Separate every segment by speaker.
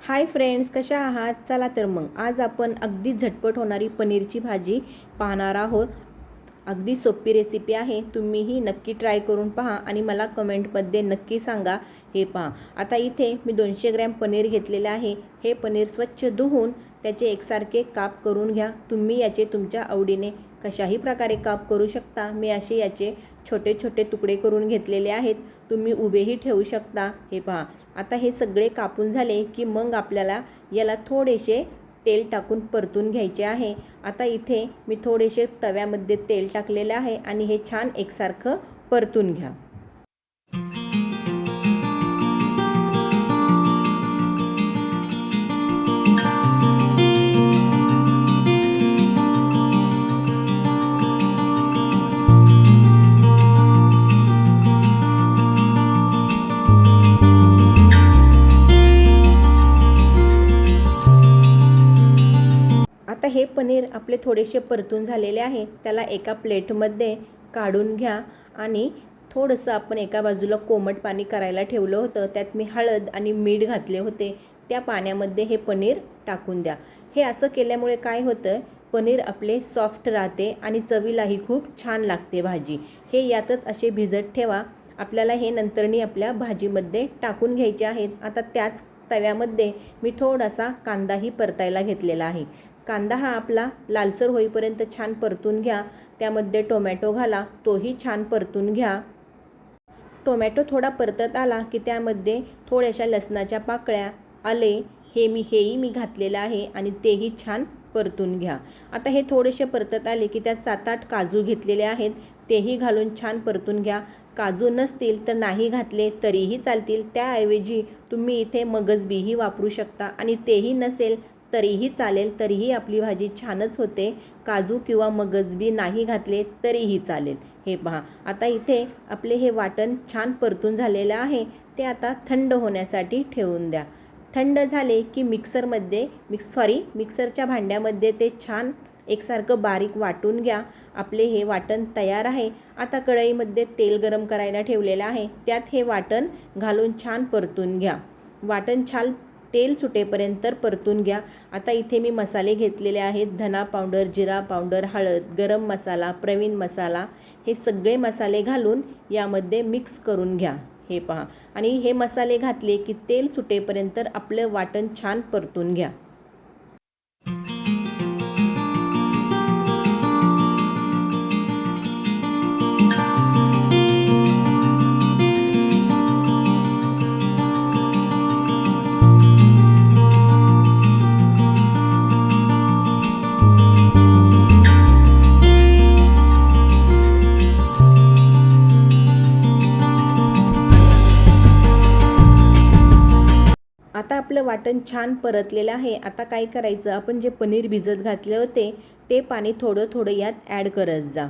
Speaker 1: Hi friends, कशा आहात? चला तर मग आज आपण अगदी झटपट होणारी पनीरची भाजी पाहणार आहोत। अगदी सोपी रेसिपी आहे, तुम्हीही नक्की ट्राय करून पहा आणि मला कमेंटमध्ये नक्की सांगा। हे पहा, आता इथे मी 200 ग्रॅम पनीर घेतलेले आहे। हे पनीर स्वच्छ धुवून त्याचे एकसारखे काप करून घ्या। तुम्ही याचे तुमच्या आवडीने कशाही प्रकारे काप करू शकता। मी असे याचे छोटे छोटे तुकडे करून घेतलेले आहेत, तुम्ही उभेही ठेवू शकता। हे पहा, आता हे सगळे कापून झाले की मग आपल्याला याला थोडेसे तेल टाकून परतून घ्यायचे आहे। आता इथे मी थोडेसे तव्यामध्ये तेल टाकलेले आहे आणि हे छान एकसारखं परतून घ्या। आता हे पनीर आपले थोडेसे परतून झालेले आहे, त्याला एका प्लेटमध्ये काढून घ्या आणि थोडंसं आपण एका बाजूला कोमट पाणी करायला ठेवलं होतं, त्यात मी हळद आणि मीठ घातले होते। त्या पाण्यामध्ये हे पनीर टाकून द्या। हे असं केल्यामुळे काय होतं, पनीर आपले सॉफ्ट राहते आणि चवीलाही खूप छान लागते भाजी। हे यातच असे भिजत ठेवा। आपल्याला हे नंतरनी आपल्या भाजीमध्ये टाकून घ्यायचे आहेत। आता त्याच तव्यामध्ये मी थोडासा कांदाही परतायला घेतलेला आहे। कांदा हा आपला लालसर होईपर्यंत छान परतून घ्या। त्यामध्ये टोमॅटो घाला, तोही छान परतून घ्या। टोमॅटो थोडा परतत आला की त्यामध्ये थोड्याशा लसणाच्या पाकळ्या, आले हेही मी घातलेलं आहे आणि तेही छान परतून घ्या। आता हे थोडेसे परतत आले की त्यात 7-8 काजू घेतलेले आहेत, तेही घालून छान परतून घ्या। काजू नसतील तर नाही घातले तरीही चालतील, त्याऐवजी तुम्ही इथे मगजबीही वापरू शकता आणि तेही नसेल तरीही चालेल, तरीही आपली भाजी छानच होते। काजू किंवा मगजबी नाही घातले तरीही चालेल। हे पहा, आता इथे आपले हे वाटण छान परतून झालेलं आहे, ते आता थंड होण्यासाठी ठेवून द्या। थंड झाले की मिक्सरच्या भांड्यामध्ये ते छान एकसारखं बारीक वाटून घ्या। आपले हे वाटण तयार आहे। आता कढईमध्ये तेल गरम करायला ठेवलेलं आहे, त्यात हे वाटण घालून छान परतून घ्या। वाटण छान तेल सुटेपर्यंत परतून घ्या। आता इथे मी मसाले घेतलेले आहेत, धना पावडर, जिरा पावडर, हळद, गरम मसाला, प्रवीण मसाला, हे सगळे मसाले घालून यामध्ये मिक्स करून घ्या। हे पहा, आणि हे मसाले घातले की तेल सुटेपर्यंत आपलं वाटण छान परतून घ्या। आता आपलं वाटण छान परतलेलं आहे। आता काय करायचं, आपण जे पनीर भिजत घातले होते ते पाणी थोडं थोडं यात ॲड करत जा।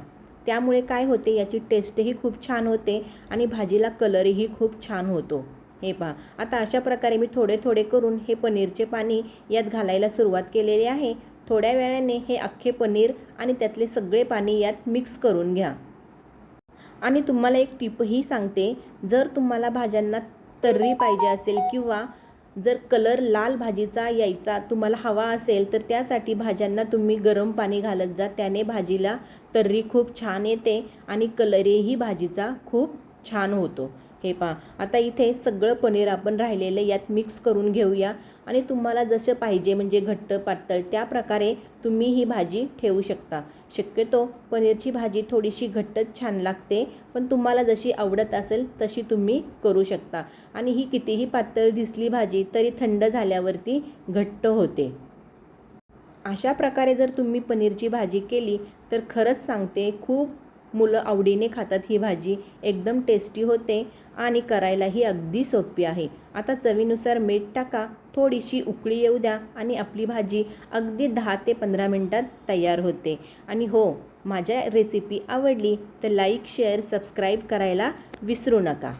Speaker 1: त्यामुळे काय होते, याची टेस्टही खूप छान होते आणि भाजीला कलरही खूप छान होतो। हे पहा, आता अशा प्रकारे मी थोडे थोडे करून हे पनीरचे पाणी यात घालायला सुरुवात केलेली आहे। थोड्या वेळाने हे अख्खे पनीर आणि त्यातले सगळे पाणी यात मिक्स करून घ्या। आणि तुम्हाला एक टिपही सांगते, जर तुम्हाला भाज्यांना तर्री पाहिजे असेल किंवा जर कलर लाल भाजीचा यायचा तुम्हाला हवा असेल तर त्यासाठी भाज्यांना तुम्ही गरम पाणी घालत जा, त्याने भाजीला तर्री खूप छान येते आणि कलरही भाजीचा खूप छान होतो। हे पहा, आता इथे सगळं पनीर आपण राहिलेलं यात मिक्स करून घेऊया आणि तुम्हाला जसं पाहिजे म्हणजे घट्ट पातळ त्या प्रकारे तुम्ही ही भाजी ठेवू शकता। शक्यतो पनीरची भाजी थोडीशी घट्टच छान लागते, पण तुम्हाला जशी आवडत असेल तशी तुम्ही करू शकता। आणि ही कितीही पातळ दिसली भाजी तरी थंड झाल्यावरती घट्ट होते। अशा प्रकारे जर तुम्ही पनीरची भाजी केली तर खरंच सांगते, खूप मुलं आवडीने खातात ही भाजी, एकदम टेस्टी होते आणि करायलाही अगदी सोपी आहे। आता चवीनुसार मीठ टाका, थोडीशी उकळी येऊ द्या आणि आपली भाजी अगदी 10 ते 15 मिनिटात तयार होते। आणि हो, माझ्या रेसिपी आवडली तर लाईक, शेअर, सबस्क्राईब करायला विसरू नका।